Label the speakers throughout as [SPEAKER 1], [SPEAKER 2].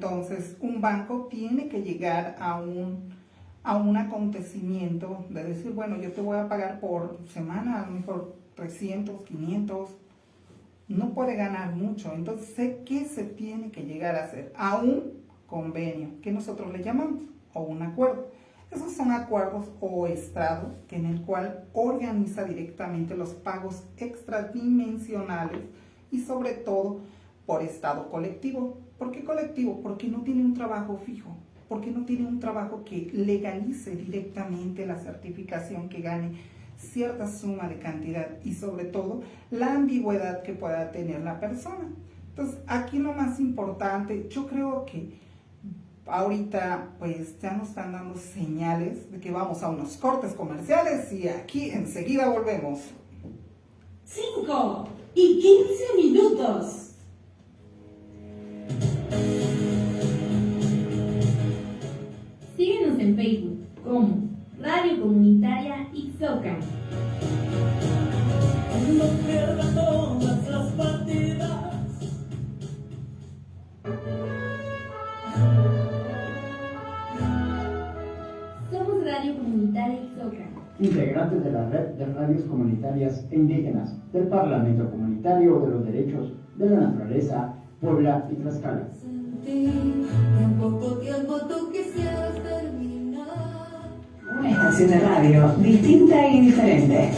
[SPEAKER 1] Entonces, un banco tiene que llegar a un acontecimiento de decir, bueno, yo te voy a pagar por semana, a lo mejor 300, 500, no puede ganar mucho. Entonces, ¿qué se tiene que llegar a hacer? A un convenio, que nosotros le llamamos, o un acuerdo. Esos son acuerdos o estrados en el cual organiza directamente los pagos extradimensionales y sobre todo por estado colectivo. ¿Por qué colectivo? Porque no tiene un trabajo fijo, porque no tiene un trabajo que legalice directamente la certificación, que gane cierta suma de cantidad y sobre todo la ambigüedad que pueda tener la persona. Entonces, aquí lo más importante, yo creo que ahorita pues ya nos están dando señales de que vamos a unos cortes comerciales y aquí enseguida volvemos.
[SPEAKER 2] 5 y 15 minutos. Síguenos en Facebook como Radio Comunitaria Ixoca.
[SPEAKER 3] No pierda todas las partidas.
[SPEAKER 2] Somos Radio Comunitaria Ixoca,
[SPEAKER 4] integrantes de la red de radios comunitarias e indígenas del Parlamento Comunitario de los Derechos de la Naturaleza, Puebla y Tlaxcala.
[SPEAKER 3] Sentí que en poco tiempo tú quisieras terminar.
[SPEAKER 5] Una estación de radio distinta y diferente.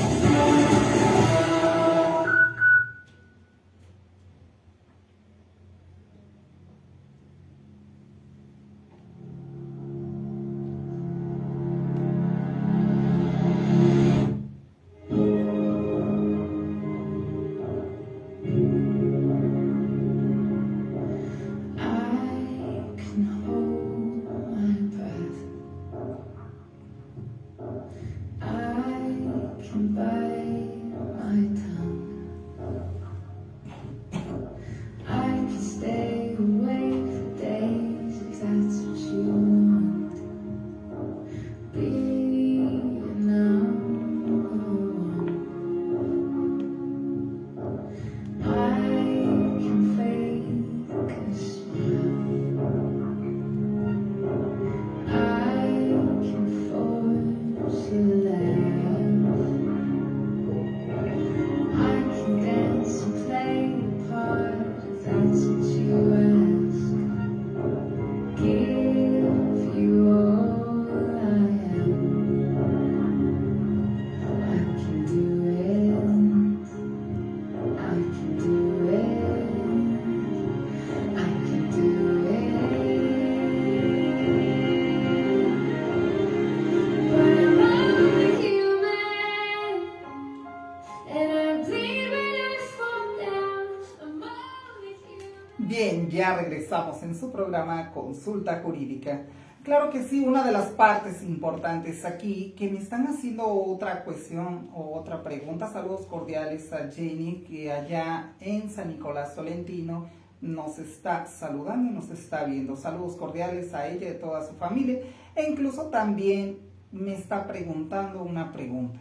[SPEAKER 1] Bien, ya regresamos en su programa Consulta Jurídica. Claro que sí, una de las partes importantes aquí, que me están haciendo otra cuestión o otra pregunta. Saludos cordiales a Jenny, que allá en San Nicolás Tolentino nos está saludando y nos está viendo. Saludos cordiales a ella y a toda su familia. E incluso también me está preguntando una pregunta.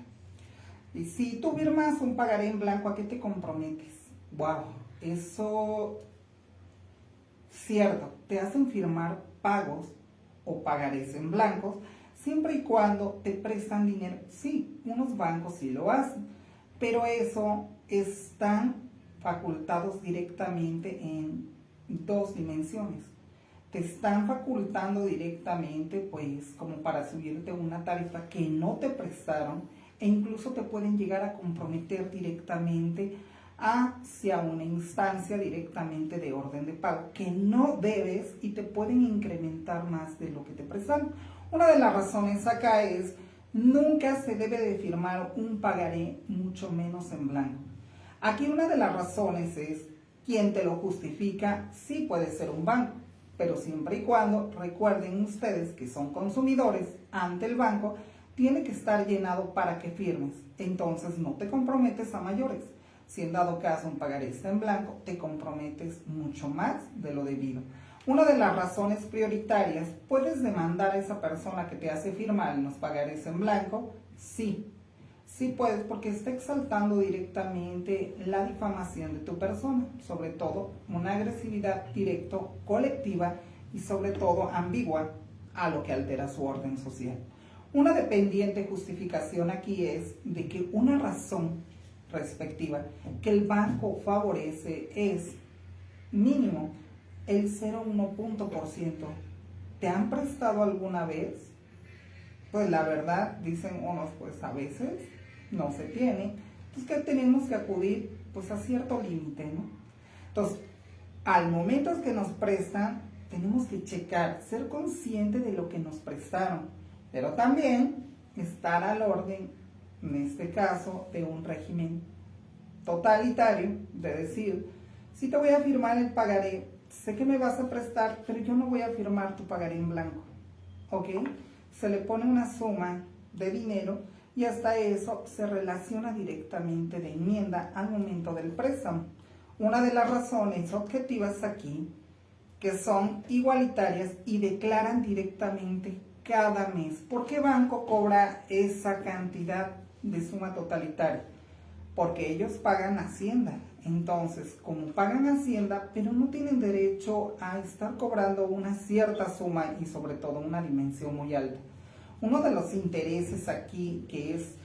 [SPEAKER 1] Y si tú firmas un pagaré en blanco, ¿a qué te comprometes? Wow, eso... Cierto, te hacen firmar pagos o pagarés en blancos siempre y cuando te prestan dinero. Sí, unos bancos sí lo hacen, pero eso están facultados directamente en dos dimensiones. Te están facultando directamente, pues, como para subirte una tarifa que no te prestaron, e incluso te pueden llegar a comprometer directamente hacia una instancia directamente de orden de pago que no debes, y te pueden incrementar más de lo que te prestaron. Una de las razones acá es: nunca se debe de firmar un pagaré, mucho menos en blanco. Aquí una de las razones es: quien te lo justifica sí puede ser un banco, pero siempre y cuando recuerden ustedes que son consumidores ante el banco, tiene que estar llenado para que firmes. Entonces no te comprometes a mayores. Si en dado caso un pagaré está en blanco, te comprometes mucho más de lo debido. Una de las razones prioritarias: ¿puedes demandar a esa persona que te hace firmar en los pagarés en blanco? Sí, sí puedes, porque está exaltando directamente la difamación de tu persona, sobre todo una agresividad directo colectiva y sobre todo ambigua a lo que altera su orden social. Una dependiente justificación aquí es de que una razón respectiva que el banco favorece es mínimo el 0,1%. ¿Te han prestado alguna vez? Pues la verdad, dicen unos, pues a veces no se tiene. Entonces, ¿qué tenemos que acudir? Pues a cierto límite, ¿no? Entonces, al momento que nos prestan, tenemos que checar, ser consciente de lo que nos prestaron, pero también estar al orden, en este caso, de un régimen totalitario, de decir, si te voy a firmar el pagaré, sé que me vas a prestar, pero yo no voy a firmar tu pagaré en blanco, ¿ok? Se le pone una suma de dinero y hasta eso se relaciona directamente de enmienda al momento del préstamo. Una de las razones objetivas aquí, que son igualitarias y declaran directamente cada mes. ¿Por qué banco cobra esa cantidad de suma totalitaria? Porque ellos pagan Hacienda. Entonces, como pagan Hacienda, pero no tienen derecho a estar cobrando una cierta suma y sobre todo una dimensión muy alta. Uno de los intereses aquí, que es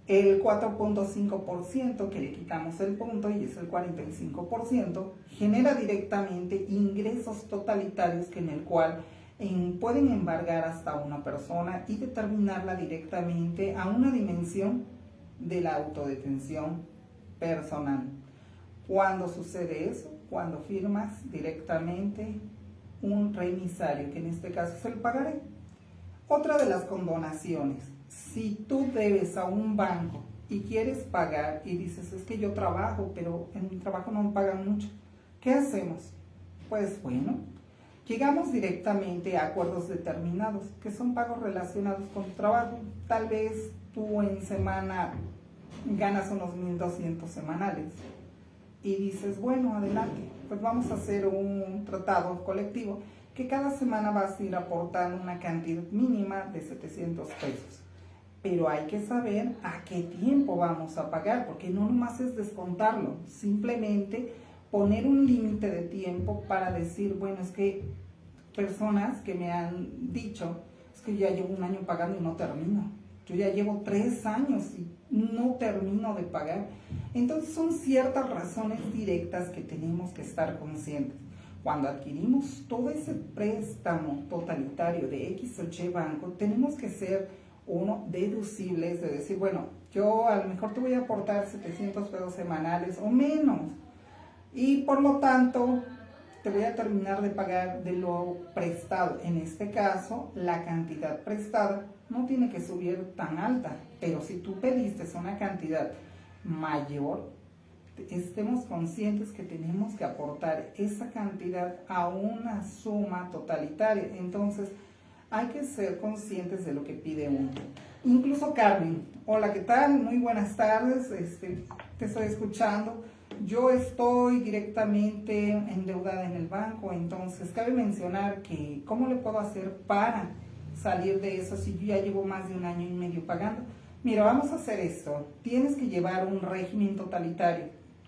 [SPEAKER 1] el 4.5%, que le quitamos el punto y es el 45%, genera directamente ingresos totalitarios que en el cual pueden embargar hasta una persona y determinarla directamente a una dimensión de la autodetención personal. ¿Cuándo sucede eso? Cuando firmas directamente un remisario, que en este caso es el pagaré. Otra de las condonaciones, si tú debes a un banco y quieres pagar y dices, es que yo trabajo, pero en mi trabajo no me pagan mucho, ¿qué hacemos? Pues bueno, llegamos directamente a acuerdos determinados, que son pagos relacionados con tu trabajo. Tal vez tú en semana ganas unos 1,200 semanales y dices, bueno, adelante, pues vamos a hacer un tratado colectivo que cada semana vas a ir aportando una cantidad mínima de 700 pesos. Pero hay que saber a qué tiempo vamos a pagar, porque no nomás es descontarlo, simplemente poner un límite de tiempo para decir, bueno, es que personas que me han dicho, es que ya llevo 1 año pagando y no termino. Yo ya llevo 3 años y no termino de pagar. Entonces son ciertas razones directas que tenemos que estar conscientes. Cuando adquirimos todo ese préstamo totalitario de X o Y banco, tenemos que ser, uno, deducibles, de decir, bueno, yo a lo mejor te voy a aportar 700 pesos semanales o menos. Y por lo tanto, te voy a terminar de pagar de lo prestado. En este caso, la cantidad prestada no tiene que subir tan alta, pero si tú pediste una cantidad mayor, estemos conscientes que tenemos que aportar esa cantidad a una suma totalitaria. Entonces, hay que ser conscientes de lo que pide uno. Incluso Carmen, hola, ¿qué tal? Muy buenas tardes, te estoy escuchando. Yo estoy directamente endeudada en el banco, entonces cabe mencionar que ¿cómo le puedo hacer para salir de eso si yo ya llevo más de 1 año y medio pagando? Mira, vamos a hacer esto. Tienes que llevar un régimen totalitario.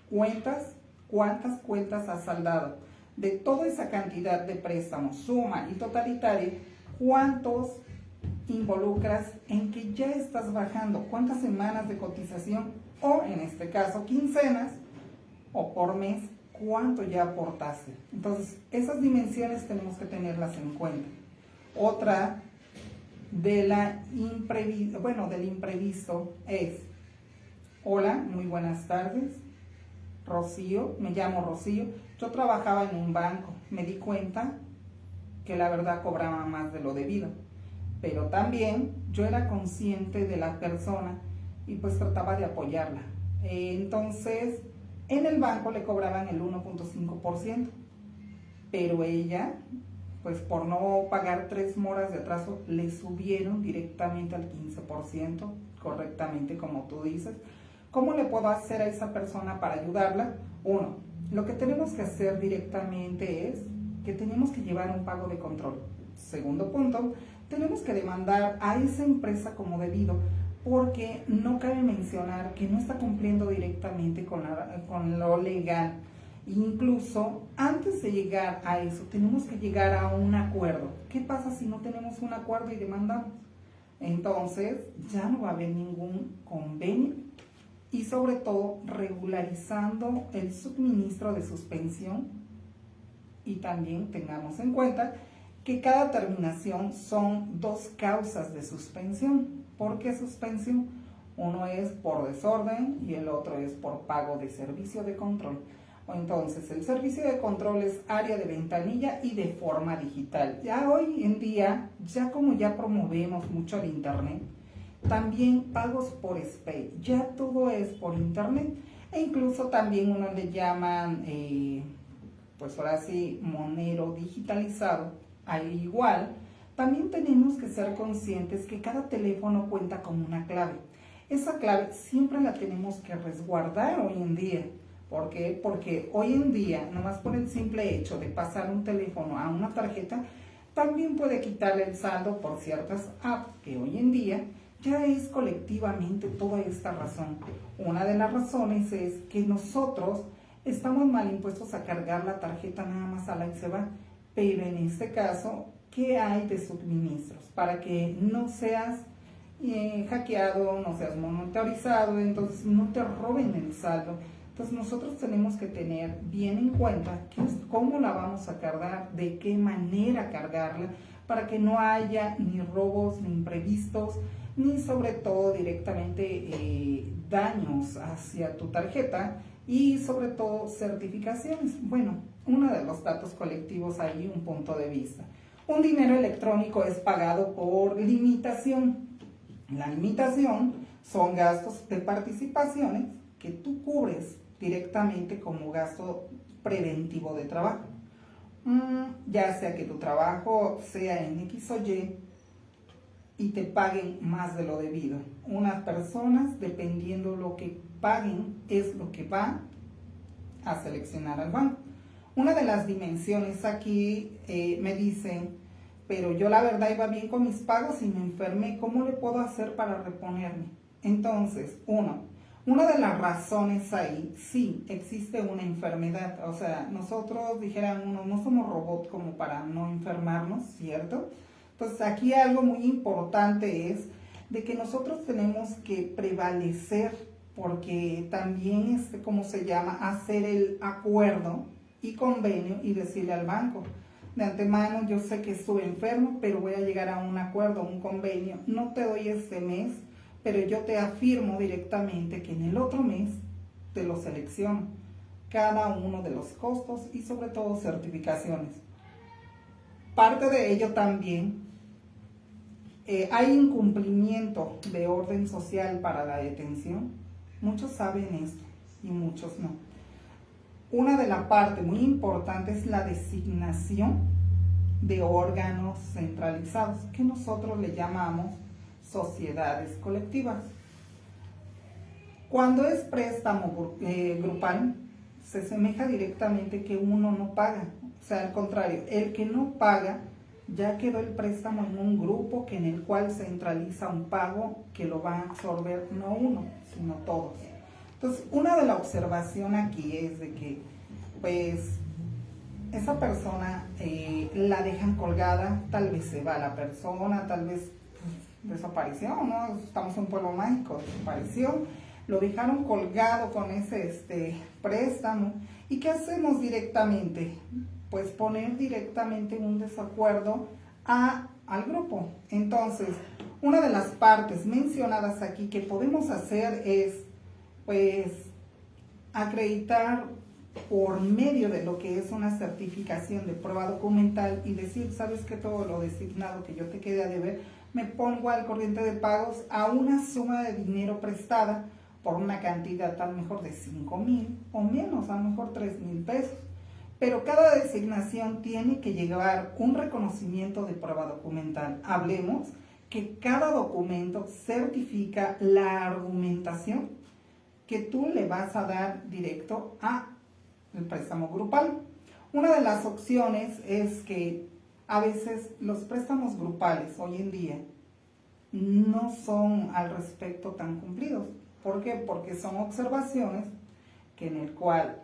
[SPEAKER 1] Cuentas cuántas cuentas has saldado. De toda esa cantidad de préstamos, suma y totalitaria, ¿cuántos involucras en que ya estás bajando? ¿Cuántas semanas de cotización? O en este caso, quincenas o por mes, ¿cuánto ya aportaste? Entonces, esas dimensiones tenemos que tenerlas en cuenta. Otra del imprevisto es, hola, muy buenas tardes, Rocío, me llamo Rocío, yo trabajaba en un banco, me di cuenta que la verdad cobraba más de lo debido, pero también yo era consciente de la persona y pues trataba de apoyarla. Entonces, en el banco le cobraban el 1.5%, pero ella, pues por no pagar 3 moras de atraso, le subieron directamente al 15%, correctamente como tú dices. ¿Cómo le puedo hacer a esa persona para ayudarla? Uno, lo que tenemos que hacer directamente es que tenemos que llevar un pago de control. Segundo punto, tenemos que demandar a esa empresa como debido, porque no cabe mencionar que no está cumpliendo directamente con lo legal. Incluso antes de llegar a eso, tenemos que llegar a un acuerdo. ¿Qué pasa si no tenemos un acuerdo y demandamos? Entonces ya no va a haber ningún convenio y sobre todo regularizando el suministro de suspensión. Y también tengamos en cuenta que cada terminación son 2 causas de suspensión. ¿Por qué suspensión? Uno es por desorden y el otro es por pago de servicio de control. Entonces, el servicio de control es área de ventanilla y de forma digital. Ya hoy en día, ya como ya promovemos mucho el internet, también pagos por SPEI, ya todo es por internet. E incluso también uno le llaman, pues ahora sí, monero digitalizado. Al igual, también tenemos que ser conscientes que cada teléfono cuenta con una clave. Esa clave siempre la tenemos que resguardar hoy en día. ¿Por qué? Porque hoy en día, nomás por el simple hecho de pasar un teléfono a una tarjeta, también puede quitarle el saldo por ciertas apps que hoy en día ya es colectivamente toda esta razón. Una de las razones es que nosotros estamos mal impuestos a cargar la tarjeta nada más a la y se va. Pero en este caso, ¿qué hay de suministros? Para que no seas hackeado, no seas monitorizado, entonces no te roben el saldo. Entonces nosotros tenemos que tener bien en cuenta cómo la vamos a cargar, de qué manera cargarla, para que no haya ni robos, ni imprevistos, ni sobre todo directamente daños hacia tu tarjeta y sobre todo certificaciones. Bueno, uno de los datos colectivos hay un punto de vista. Un dinero electrónico es pagado por limitación. La limitación son gastos de participaciones que tú cubres directamente como gasto preventivo de trabajo. Ya sea que tu trabajo sea en X o y te paguen más de lo debido. Unas personas, dependiendo lo que paguen, es lo que va a seleccionar al banco. Una de las dimensiones aquí me dicen, pero yo la verdad iba bien con mis pagos y me enfermé, ¿cómo le puedo hacer para reponerme? Entonces, una de las razones ahí, sí, existe una enfermedad. O sea, nosotros dijéramos, no somos robots como para no enfermarnos, ¿cierto? Entonces, aquí algo muy importante es de que nosotros tenemos que prevalecer, porque también es, ¿cómo se llama?, hacer el acuerdo y convenio y decirle al banco, de antemano, yo sé que estuve enfermo, pero voy a llegar a un acuerdo, un convenio, no te doy este mes, pero yo te afirmo directamente que en el otro mes te lo selecciono, cada uno de los costos y sobre todo certificaciones. Parte de ello también, hay incumplimiento de orden social para la detención. Muchos saben esto y muchos no. Una de las partes muy importantes es la designación de órganos centralizados, que nosotros le llamamos sociedades colectivas. Cuando es préstamo grupal, se asemeja directamente que uno no paga. O sea, al contrario, el que no paga, ya quedó el préstamo en un grupo en el cual centraliza un pago que lo va a absorber no uno, sino todos. Entonces, una de las observaciones aquí es de que, pues, esa persona la dejan colgada, tal vez se va la persona, tal vez desapareció, ¿no? Estamos en un pueblo mágico, desapareció, lo dejaron colgado con ese préstamo. ¿Y qué hacemos directamente? Pues poner directamente un desacuerdo al grupo. Entonces, una de las partes mencionadas aquí que podemos hacer es, pues, acreditar por medio de lo que es una certificación de prueba documental y decir, sabes que todo lo designado que yo te quedé a deber, me pongo al corriente de pagos a una suma de dinero prestada por una cantidad a lo mejor de 5,000 o menos, a lo mejor 3,000 pesos. Pero cada designación tiene que llevar un reconocimiento de prueba documental. Hablemos que cada documento certifica la argumentación que tú le vas a dar directo a el préstamo grupal. Una de las opciones es que a veces los préstamos grupales hoy en día no son al respecto tan cumplidos. ¿Por qué? Porque son observaciones que en el cual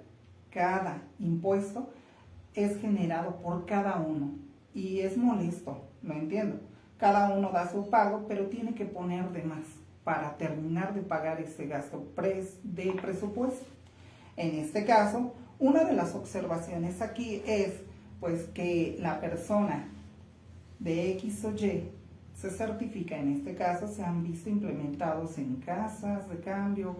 [SPEAKER 1] cada impuesto es generado por cada uno y es molesto, lo entiendo. Cada uno da su pago, pero tiene que poner de más para terminar de pagar ese gasto de presupuesto. En este caso, una de las observaciones aquí es pues que la persona de X o Y se certifica, en este caso se han visto implementados en casas de cambio,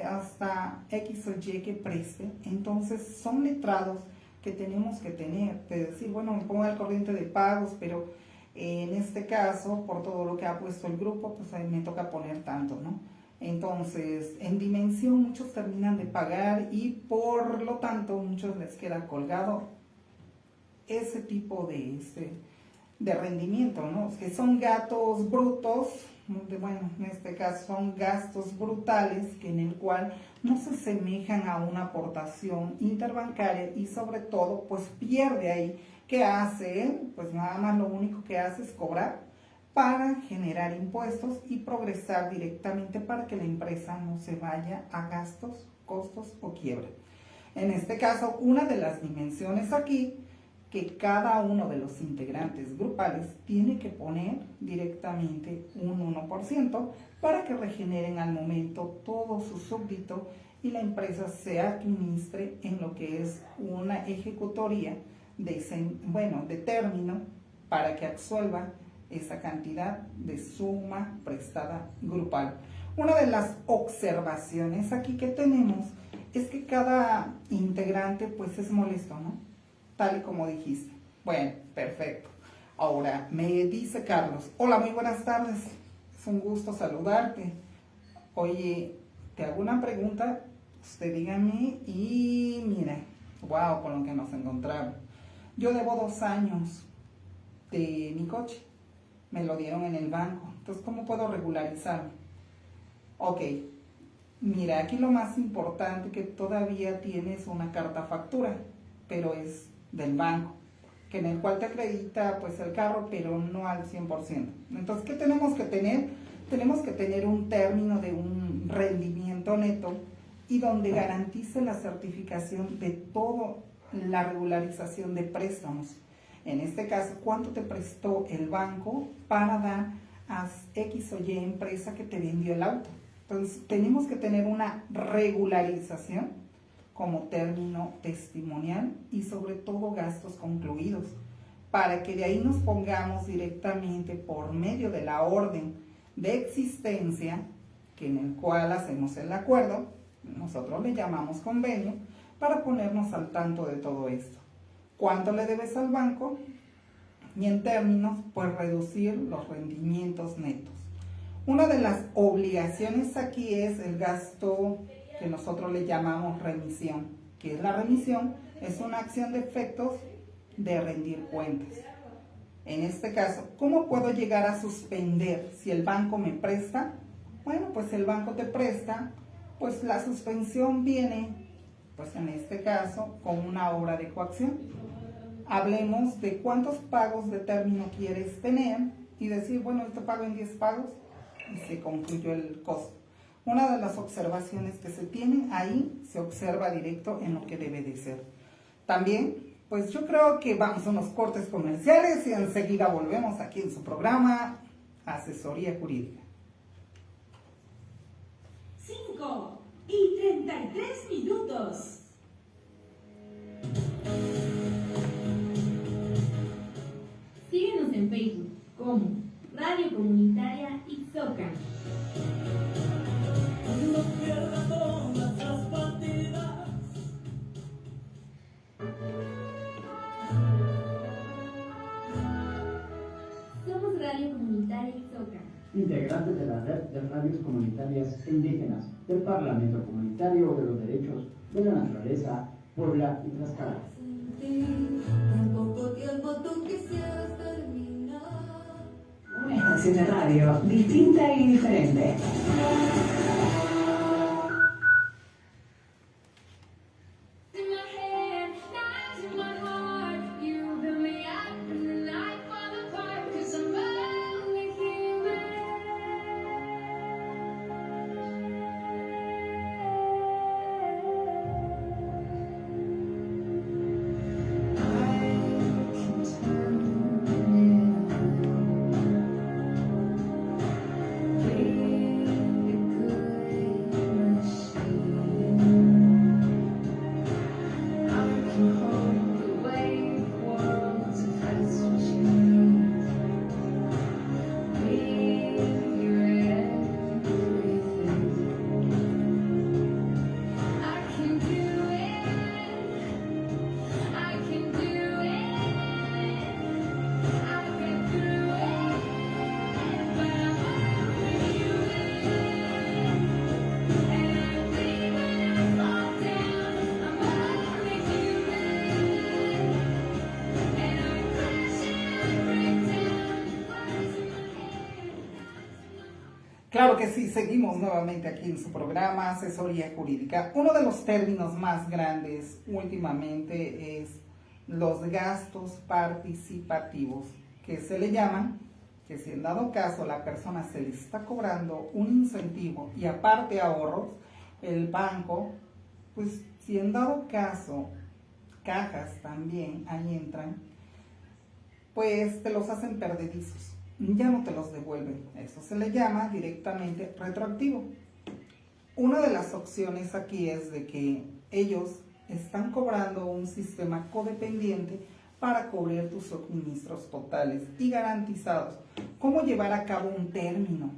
[SPEAKER 1] hasta X o Y que preste. Entonces son letrados que tenemos que tener, de decir, bueno, me pongo al corriente de pagos, pero en este caso, por todo lo que ha puesto el grupo, pues ahí me toca poner tanto, ¿no? Entonces, en dimensión muchos terminan de pagar y por lo tanto muchos les queda colgado ese tipo de rendimiento, ¿no? Que son gastos brutos, en este caso son gastos brutales que en el cual no se asemejan a una aportación interbancaria y sobre todo pues pierde ahí. ¿Qué hace él? Pues nada más lo único que hace es cobrar para generar impuestos y progresar directamente para que la empresa no se vaya a gastos, costos o quiebra. En este caso, una de las dimensiones aquí que cada uno de los integrantes grupales tiene que poner directamente un 1% para que regeneren al momento todo su súbdito y la empresa se administre en lo que es una ejecutoría de término para que absuelva esa cantidad de suma prestada grupal. Una de las observaciones aquí que tenemos es que cada integrante pues es molesto, ¿no? Tal y como dijiste. Bueno, perfecto. Ahora, me dice Carlos, hola, muy buenas tardes. Es un gusto saludarte. Oye, te hago una pregunta, usted dígame y mira, wow, con lo que nos encontramos. Yo debo 2 años de mi coche. Me lo dieron en el banco. Entonces, ¿cómo puedo regularizarlo? Ok, mira, aquí lo más importante que todavía tienes una carta factura, pero es del banco, que en el cual te acredita pues el carro, pero no al 100%. Entonces, ¿qué tenemos que tener? Tenemos que tener un término de un rendimiento neto y donde garantice la certificación de toda la regularización de préstamos. En este caso, ¿cuánto te prestó el banco para dar a X o Y empresa que te vendió el auto? Entonces, tenemos que tener una regularización como término testimonial y sobre todo gastos concluidos, para que de ahí nos pongamos directamente por medio de la orden de existencia, que en el cual hacemos el acuerdo, nosotros le llamamos convenio, para ponernos al tanto de todo esto. ¿Cuánto le debes al banco? Y en términos, pues reducir los rendimientos netos. Una de las obligaciones aquí es el gasto que nosotros le llamamos remisión. ¿Qué es la remisión? Es una acción de efectos de rendir cuentas. En este caso, ¿cómo puedo llegar a suspender si el banco me presta? Bueno, pues el banco te presta, pues la suspensión viene, pues en este caso, con una obra de coacción. Hablemos de cuántos pagos de término quieres tener y decir, bueno, esto pago en 10 pagos y se concluyó el costo. Una de las observaciones que se tienen ahí se observa directo en lo que debe de ser. También, pues yo creo que vamos a unos cortes comerciales y enseguida volvemos aquí en su programa Asesoría Jurídica.
[SPEAKER 2] 5:33. Síguenos en Facebook como Radio Comunitaria Ixoca.
[SPEAKER 3] No pierda todas las partidas.
[SPEAKER 2] Somos Radio Comunitaria Ixoca.
[SPEAKER 4] Integrantes de la red de radios comunitarias e indígenas del Parlamento Comunitario de los Derechos de la Naturaleza, Puebla y Tlaxcala.
[SPEAKER 3] Sin ti, en poco tiempo tú quisieras terminar.
[SPEAKER 5] Una estación de radio distinta y diferente.
[SPEAKER 1] Claro que sí, seguimos nuevamente aquí en su programa Asesoría Jurídica. Uno de los términos más grandes últimamente es los gastos participativos, que se le llaman, que si en dado caso la persona se le está cobrando un incentivo y aparte ahorros, el banco, pues si en dado caso cajas también ahí entran, pues te los hacen perdedizos, ya no te los devuelven. Eso se le llama directamente retroactivo. Una de las opciones aquí es de que ellos están cobrando un sistema codependiente para cubrir tus suministros totales y garantizados. ¿Cómo llevar a cabo un término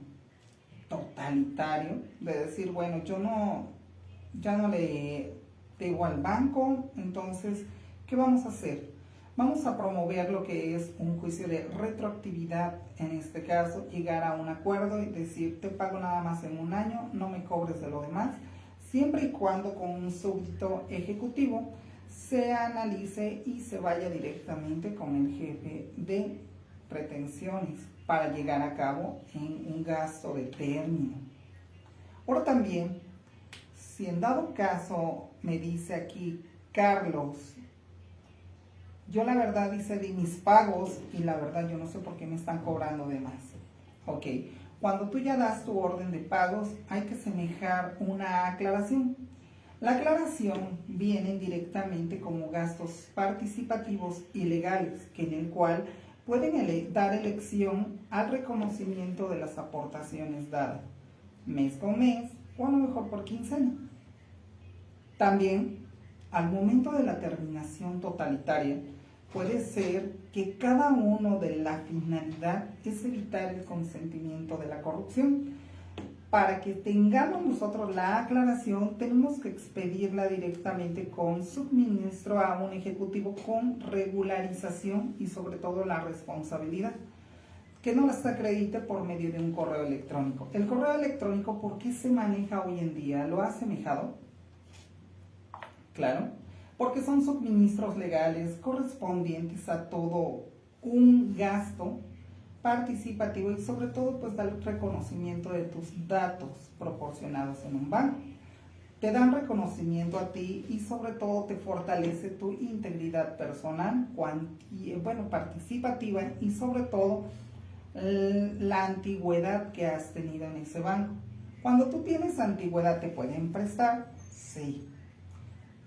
[SPEAKER 1] totalitario de decir, bueno, ya no le debo al banco, entonces, ¿qué vamos a hacer? Vamos a promover lo que es un juicio de retroactividad, en este caso, llegar a un acuerdo y decir, te pago nada más en un año, no me cobres de lo demás, siempre y cuando con un súbdito ejecutivo se analice y se vaya directamente con el jefe de retenciones para llegar a cabo en un gasto de término. Ahora también, si en dado caso me dice aquí, Carlos, yo la verdad hice de mis pagos y la verdad yo no sé por qué me están cobrando de más. Ok, cuando tú ya das tu orden de pagos hay que semejar una aclaración. La aclaración viene directamente como gastos participativos y legales, que en el cual pueden dar elección al reconocimiento de las aportaciones dadas, mes con mes o a lo mejor por quincena. También, al momento de la terminación totalitaria, puede ser que cada uno de la finalidad es evitar el consentimiento de la corrupción. Para que tengamos nosotros la aclaración, tenemos que expedirla directamente con suministro a un ejecutivo con regularización y sobre todo la responsabilidad, que no las acredite por medio de un correo electrónico. El correo electrónico, ¿por qué se maneja hoy en día? ¿Lo ha asemejado? Claro, porque son suministros legales correspondientes a todo un gasto participativo y sobre todo pues da el reconocimiento de tus datos proporcionados en un banco. Te dan reconocimiento a ti y sobre todo te fortalece tu integridad personal, participativa y sobre todo la antigüedad que has tenido en ese banco. Cuando tú tienes antigüedad, ¿te pueden prestar? Sí,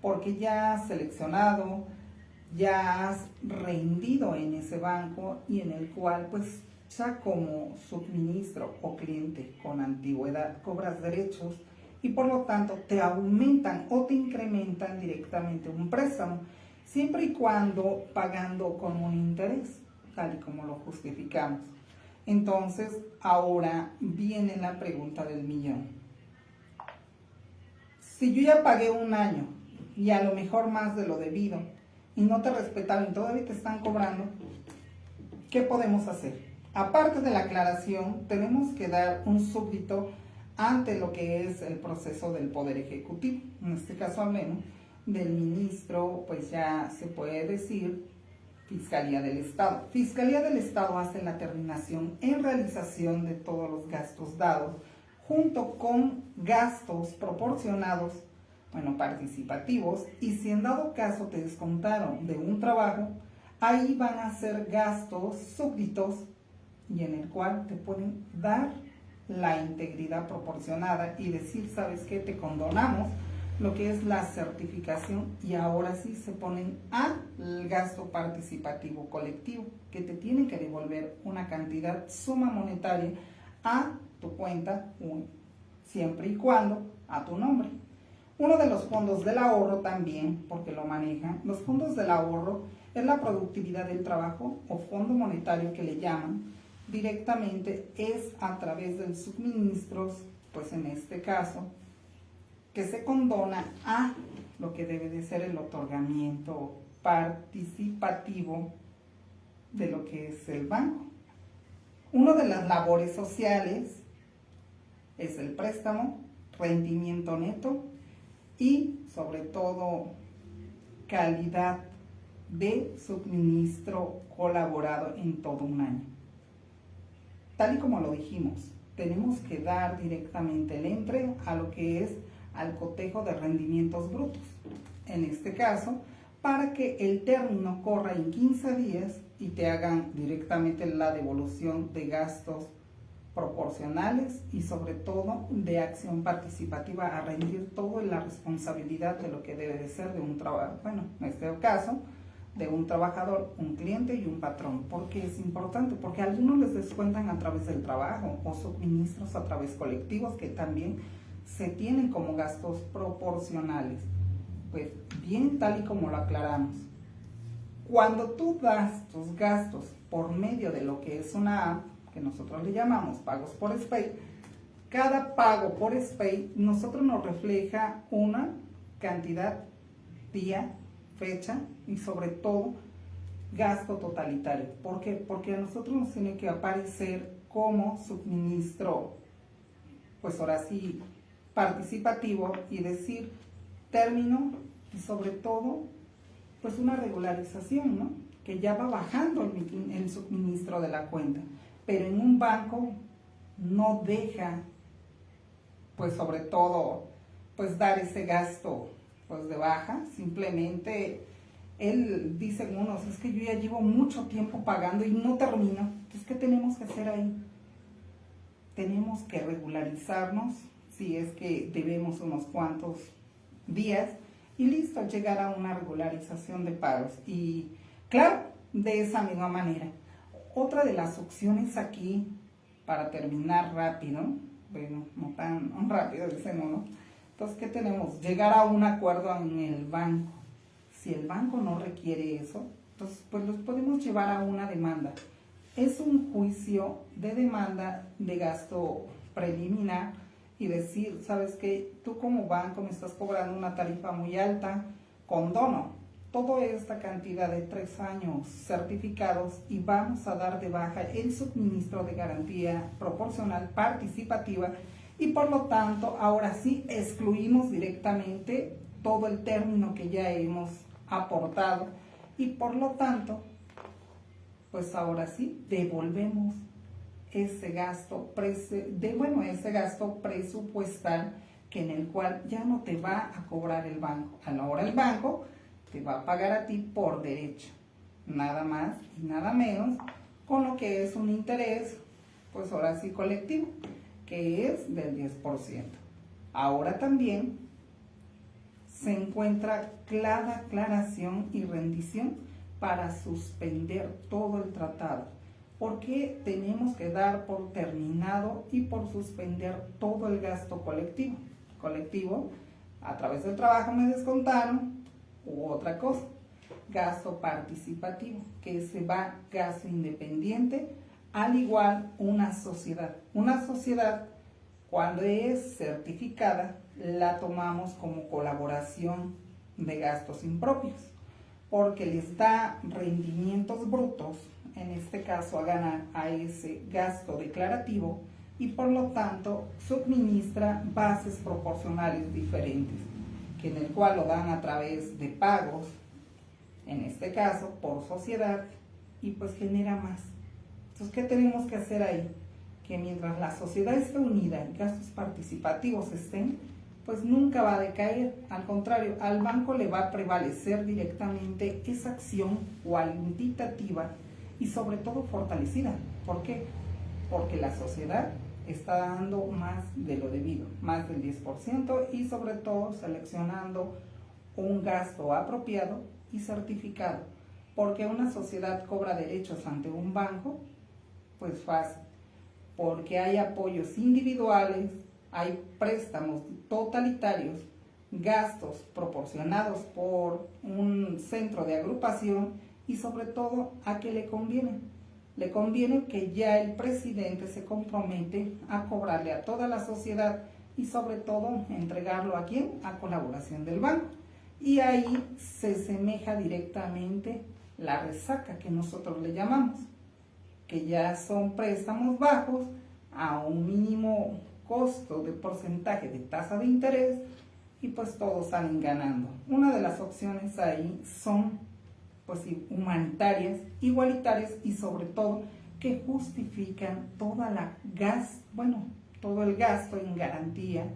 [SPEAKER 1] porque ya has seleccionado, ya has rendido en ese banco y en el cual pues ya como suministro o cliente con antigüedad cobras derechos y por lo tanto te aumentan o te incrementan directamente un préstamo, siempre y cuando pagando con un interés, tal y como lo justificamos. Entonces, ahora viene la pregunta del millón. Si yo ya pagué un año y a lo mejor más de lo debido y no te respetaron y todavía te están cobrando, ¿qué podemos hacer? Aparte de la aclaración, tenemos que dar un súbdito ante lo que es el proceso del Poder Ejecutivo. En este caso hablemos del ministro, pues ya se puede decir Fiscalía del Estado. Fiscalía del Estado hace la terminación en realización de todos los gastos dados, junto con gastos proporcionados, participativos, y si en dado caso te descontaron de un trabajo, ahí van a ser gastos súbditos y en el cual te pueden dar la integridad proporcionada y decir, ¿sabes qué? Te condonamos lo que es la certificación y ahora sí se ponen al gasto participativo colectivo, que te tienen que devolver una cantidad suma monetaria a tu cuenta, siempre y cuando a tu nombre. Uno de los fondos del ahorro también, porque lo manejan, los fondos del ahorro es la productividad del trabajo o fondo monetario que le llaman, directamente es a través de suministros, pues en este caso, que se condona a lo que debe de ser el otorgamiento participativo de lo que es el banco. Una de las labores sociales es el préstamo, rendimiento neto y sobre todo calidad de suministro colaborado en todo un año. Tal y como lo dijimos, tenemos que dar directamente el entre a lo que es al cotejo de rendimientos brutos. En este caso, para que el término corra en 15 días y te hagan directamente la devolución de gastos proporcionales y sobre todo de acción participativa a rendir todo en la responsabilidad de lo que debe de ser de un trabajo, bueno, en este caso, de un trabajador, un cliente y un patrón. Porque es importante, porque algunos les descuentan a través del trabajo o suministros a través colectivos que también se tienen como gastos proporcionales. Pues bien, tal y como lo aclaramos, cuando tú das tus gastos por medio de lo que es una app, que nosotros le llamamos pagos por SPAY, cada pago por SPAY nosotros nos refleja una cantidad, día, fecha y sobre todo gasto totalitario. ¿Por qué? Porque a nosotros nos tiene que aparecer como suministro, pues ahora sí, participativo y decir término y sobre todo pues una regularización, ¿no? Que ya va bajando el suministro de la cuenta, pero en un banco no deja pues sobre todo pues dar ese gasto pues de baja. Simplemente él dice unos, es que yo ya llevo mucho tiempo pagando y no termino. Entonces, ¿qué tenemos que hacer ahí? Tenemos que regularizarnos si es que debemos unos cuantos días y listo, llegar a una regularización de pagos. Y claro, de esa misma manera. Otra de las opciones aquí, para terminar rápido, bueno, no tan rápido, dicen uno. Entonces, ¿qué tenemos? Llegar a un acuerdo en el banco. Si el banco no requiere eso, entonces pues los podemos llevar a una demanda. Es un juicio de demanda de gasto preliminar y decir, ¿sabes qué? Tú como banco me estás cobrando una tarifa muy alta, condono toda esta cantidad de 3 años certificados y vamos a dar de baja el suministro de garantía proporcional participativa y por lo tanto ahora sí excluimos directamente todo el término que ya hemos aportado y por lo tanto pues ahora sí devolvemos ese gasto ese gasto presupuestal que en el cual ya no te va a cobrar el banco. Ahora el banco te va a pagar a ti por derecho, nada más y nada menos, con lo que es un interés pues ahora sí colectivo, que es del 10%. Ahora también se encuentra clara aclaración y rendición para suspender todo el tratado. ¿Por qué tenemos que dar por terminado y por suspender todo el gasto colectivo? Colectivo, a través del trabajo me descontaron, u otra cosa, gasto participativo, que se va gasto independiente, al igual una sociedad. Una sociedad, cuando es certificada, la tomamos como colaboración de gastos impropios, porque les da rendimientos brutos, en este caso a ganar a ese gasto declarativo, y por lo tanto suministra bases proporcionales diferentes, que en el cual lo dan a través de pagos, en este caso por sociedad, y pues genera más. Entonces, ¿qué tenemos que hacer ahí? Que mientras la sociedad esté unida y gastos participativos estén, pues nunca va a decaer. Al contrario, al banco le va a prevalecer directamente esa acción cuantitativa y sobre todo fortalecida. ¿Por qué? Porque la sociedad está dando más de lo debido, más del 10% y sobre todo seleccionando un gasto apropiado y certificado. Porque una sociedad cobra derechos ante un banco, pues fácil. Porque hay apoyos individuales, hay préstamos totalitarios, gastos proporcionados por un centro de agrupación y sobre todo, ¿a qué le conviene? Le conviene que ya el presidente se compromete a cobrarle a toda la sociedad y sobre todo entregarlo a ¿quién? A colaboración del banco. Y ahí se semeja directamente la resaca que nosotros le llamamos, que ya son préstamos bajos a un mínimo costo de porcentaje de tasa de interés y pues todos salen ganando. Una de las opciones ahí son pues humanitarias, igualitarias y sobre todo que justifican todo el gasto en garantía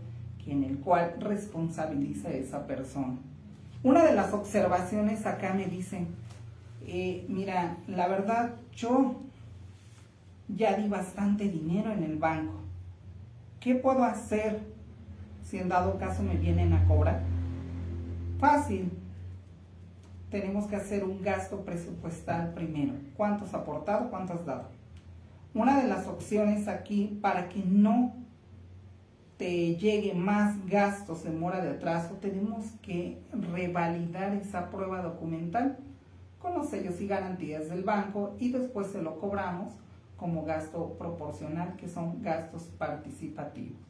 [SPEAKER 1] en el cual responsabiliza a esa persona. Una de las observaciones acá me dicen, mira, la verdad yo ya di bastante dinero en el banco. ¿Qué puedo hacer si en dado caso me vienen a cobrar? Fácil. Tenemos que hacer un gasto presupuestal primero. ¿Cuánto has aportado? ¿Cuánto has dado? Una de las opciones aquí para que no te llegue más gastos de mora de atraso, tenemos que revalidar esa prueba documental con los sellos y garantías del banco y después se lo cobramos como gasto proporcional, que son gastos participativos.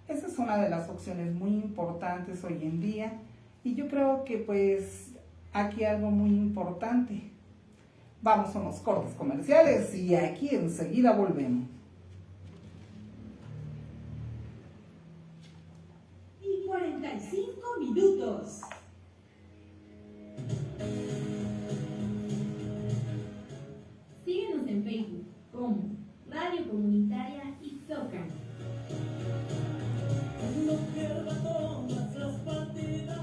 [SPEAKER 1] Esa es una de las opciones muy importantes hoy en día y yo creo que pues aquí algo muy importante. Vamos a unos cortes comerciales y aquí enseguida volvemos.
[SPEAKER 2] Y 45 minutos. Síguenos en Facebook como Radio Comunitaria Ixocan.
[SPEAKER 3] No pierda todas las partidas.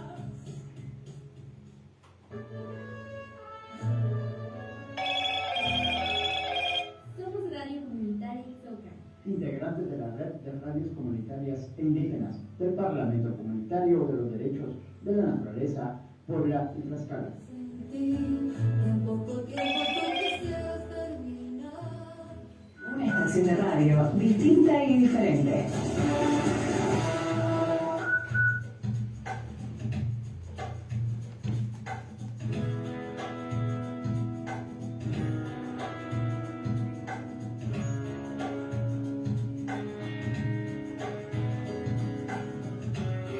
[SPEAKER 2] Somos Radio Comunitaria Ixocan.
[SPEAKER 4] Integrantes de la red de radios comunitarias e indígenas del Parlamento Comunitario de los Derechos de la Naturaleza, Puebla y Tlaxcala.
[SPEAKER 3] Sentí que en poco tiempo tú quisieras terminar.
[SPEAKER 5] Una estación de radio distinta y diferente.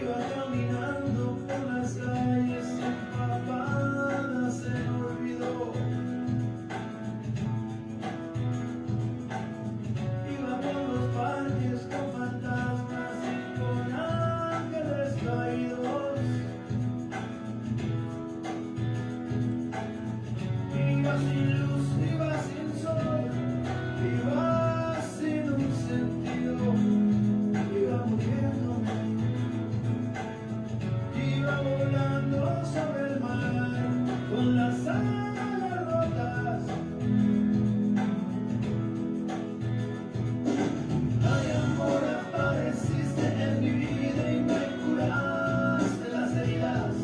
[SPEAKER 6] Iba caminando por las calles empapadas, se me olvidó. Iba por los parques con fantasmas y con ángeles caídos. Iba sin luz, iba sin sol, iba sin un sentido, iba muriéndome. Iba volando sobre el mar con las alas rotas. Ay, amor, apareciste en mi vida y me curaste las heridas.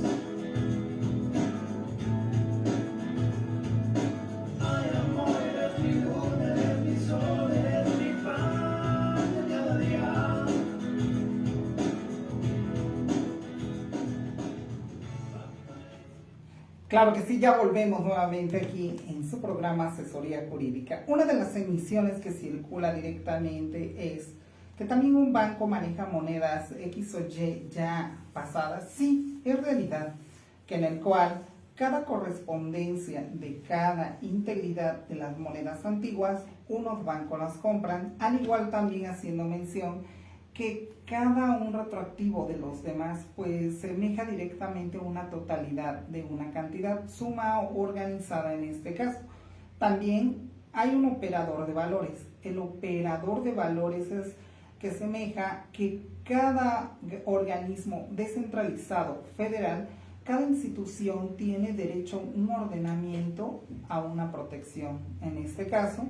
[SPEAKER 6] Ay, amor, eres mi luna, eres mi sol, eres mi pan de cada día.
[SPEAKER 1] Claro que sí, ya volvemos nuevamente aquí en su programa Asesoría Jurídica. Una de las emisiones que circula directamente es que también un banco maneja monedas X o Y ya pasadas. Sí, es realidad, que en el cual cada correspondencia de cada integridad de las monedas antiguas, unos bancos las compran, al igual también haciendo mención que cada un retroactivo de los demás pues semeja directamente una totalidad de una cantidad, suma o organizada en este caso. También hay un operador de valores. El operador de valores es que semeja que cada organismo descentralizado federal, cada institución tiene derecho a un ordenamiento, a una protección. En este caso,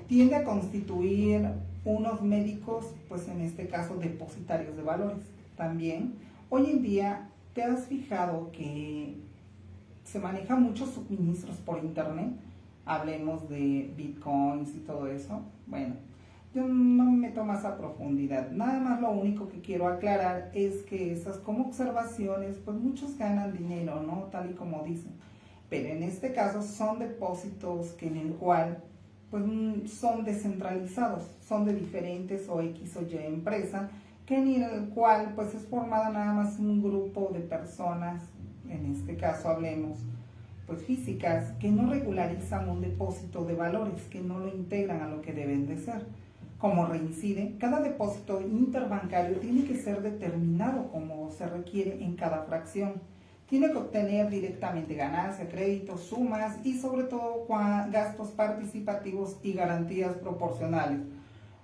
[SPEAKER 1] tiende a constituir unos médicos, pues en este caso depositarios de valores. También, hoy en día, ¿te has fijado que se manejan muchos suministros por internet? Hablemos de bitcoins y todo eso. Bueno, yo no me meto más a profundidad. Nada más lo único que quiero aclarar es que esas como observaciones, pues muchos ganan dinero, ¿no? Tal y como dicen. Pero en este caso son depósitos que en el cual pues son descentralizados, son de diferentes o X o Y empresa, que en el cual pues es formada nada más un grupo de personas, en este caso hablemos pues físicas, que no regularizan un depósito de valores, que no lo integran a lo que deben de ser. Como reincide, cada depósito interbancario tiene que ser determinado como se requiere en cada fracción. tiene que obtener directamente ganancia, créditos, sumas y sobre todo gastos participativos y garantías proporcionales.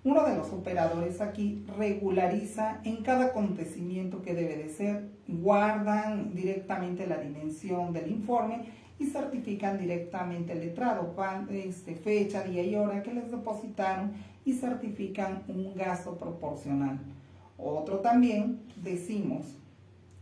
[SPEAKER 1] Uno de los operadores aquí regulariza en cada acontecimiento que debe de ser, guardan directamente la dimensión del informe y certifican directamente el letrado, fecha, día y hora que les depositaron y certifican un gasto proporcional. Otro también decimos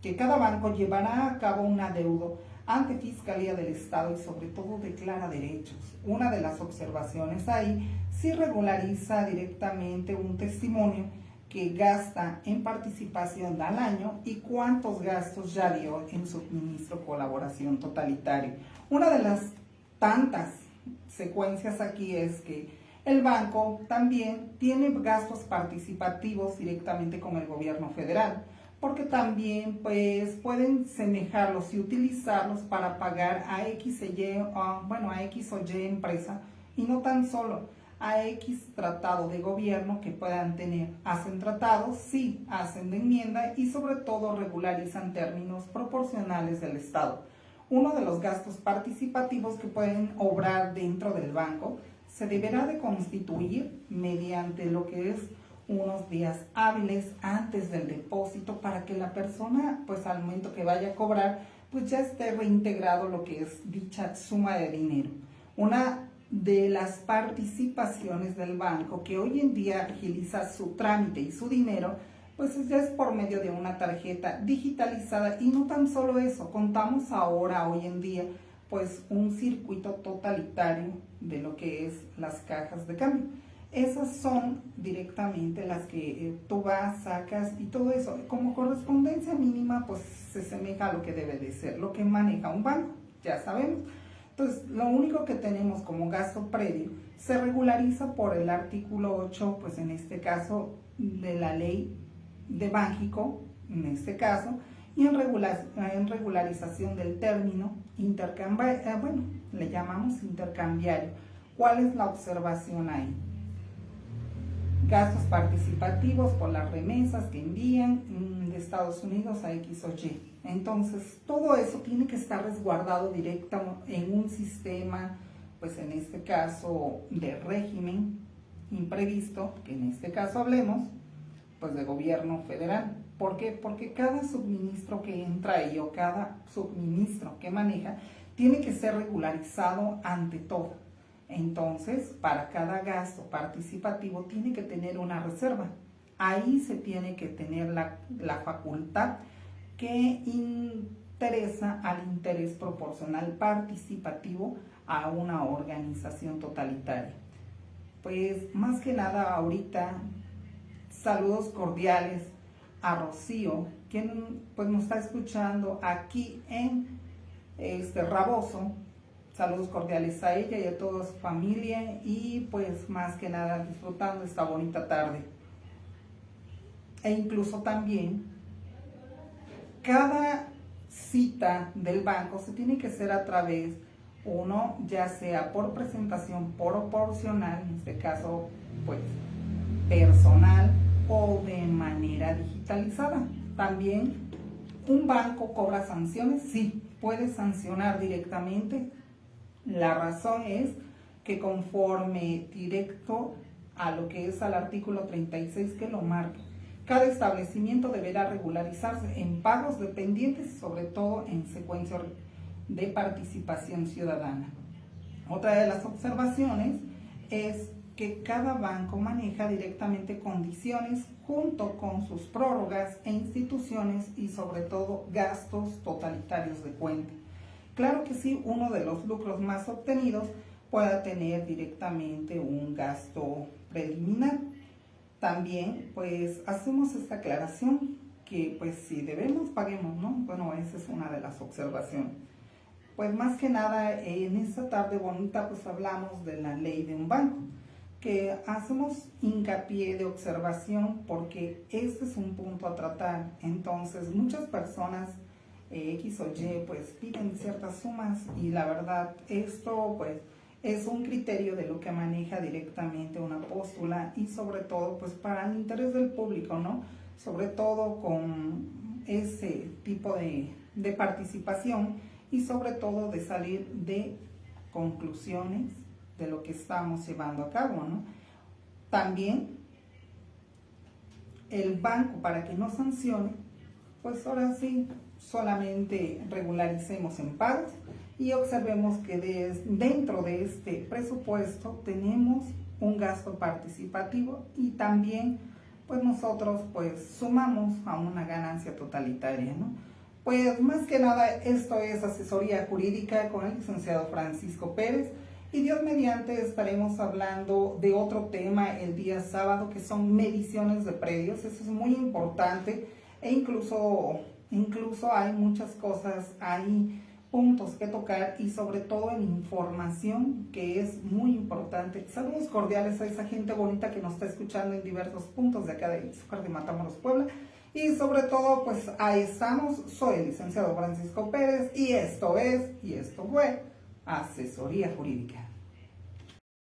[SPEAKER 1] que cada banco llevará a cabo un adeudo ante Fiscalía del Estado y sobre todo declara derechos. Una de las observaciones ahí sí regulariza directamente un testimonio que gasta en participación al año y cuántos gastos ya dio en suministro colaboración totalitario. Una de las tantas secuencias aquí es que el banco también tiene gastos participativos directamente con el gobierno federal, porque también pues pueden semejarlos y utilizarlos para pagar a X o Y empresa y no tan solo a X tratado de gobierno que puedan tener. Hacen tratados, sí, hacen de enmienda y sobre todo regularizan términos proporcionales del Estado. Uno de los gastos participativos que pueden obrar dentro del banco se deberá de constituir mediante lo que es unos días hábiles antes del depósito para que la persona, pues al momento que vaya a cobrar, pues ya esté reintegrado lo que es dicha suma de dinero. Una de las participaciones del banco que hoy en día agiliza su trámite y su dinero, pues ya es por medio de una tarjeta digitalizada y no tan solo eso, contamos ahora, hoy en día, pues un circuito totalitario de lo que es las cajas de cambio. Esas son directamente las que tú vas, sacas y todo eso. Como correspondencia mínima, pues se asemeja a lo que debe de ser, lo que maneja un banco, ya sabemos. Entonces, lo único que tenemos como gasto previo se regulariza por el artículo 8, pues en este caso, de la ley de Bánjico, en este caso, y en regularización del término intercambiario, le llamamos intercambiario. ¿Cuál es la observación ahí? Gastos participativos por las remesas que envían de Estados Unidos a X o Y. Entonces, todo eso tiene que estar resguardado directo en un sistema, pues en este caso de régimen imprevisto, que en este caso hablemos, pues de gobierno federal. ¿Por qué? Porque cada suministro que entra ahí o cada suministro que maneja tiene que ser regularizado ante todo. Entonces, para cada gasto participativo tiene que tener una reserva. Ahí se tiene que tener la facultad que interesa al interés proporcional participativo a una organización totalitaria. Pues más que nada ahorita, saludos cordiales a Rocío, quien pues nos está escuchando aquí en Raboso. Saludos cordiales a ella y a toda su familia y pues más que nada disfrutando esta bonita tarde. E incluso también cada cita del banco se tiene que hacer a través, uno ya sea por presentación proporcional, en este caso pues personal o de manera digitalizada. También un banco cobra sanciones, sí, puede sancionar directamente. La razón es que conforme directo a lo que es al artículo 36 que lo marca, cada establecimiento deberá regularizarse en pagos dependientes, sobre todo en secuencia de participación ciudadana. Otra de las observaciones es que cada banco maneja directamente condiciones junto con sus prórrogas e instituciones y sobre todo gastos totalitarios de cuenta. Claro que sí, uno de los lucros más obtenidos pueda tener directamente un gasto preliminar. También pues hacemos esta aclaración que pues si debemos paguemos, ¿no? Bueno, esa es una de las observaciones. Pues más que nada en esta tarde bonita pues hablamos de la ley de un banco, que hacemos hincapié de observación porque este es un punto a tratar. Entonces muchas personas X o Y pues piden ciertas sumas y la verdad esto pues es un criterio de lo que maneja directamente una póstula y sobre todo pues para el interés del público, ¿no? Sobre todo con ese tipo de de participación y sobre todo de salir de conclusiones de lo que estamos llevando a cabo, ¿no? También el banco, para que no sancione, pues ahora sí, solamente regularicemos en pagos y observemos que dentro de este presupuesto tenemos un gasto participativo y también pues nosotros pues sumamos a una ganancia totalitaria, ¿no? Pues más que nada esto es asesoría jurídica con el licenciado Francisco Pérez y Dios mediante estaremos hablando de otro tema el día sábado que son mediciones de predios. Eso es muy importante e incluso hay muchas cosas, hay puntos que tocar y sobre todo en información que es muy importante. Saludos cordiales a esa gente bonita que nos está escuchando en diversos puntos de acá de Izúcar de Matamoros, Puebla. Y sobre todo, pues ahí estamos. Soy el licenciado Francisco Pérez y esto fue Asesoría Jurídica.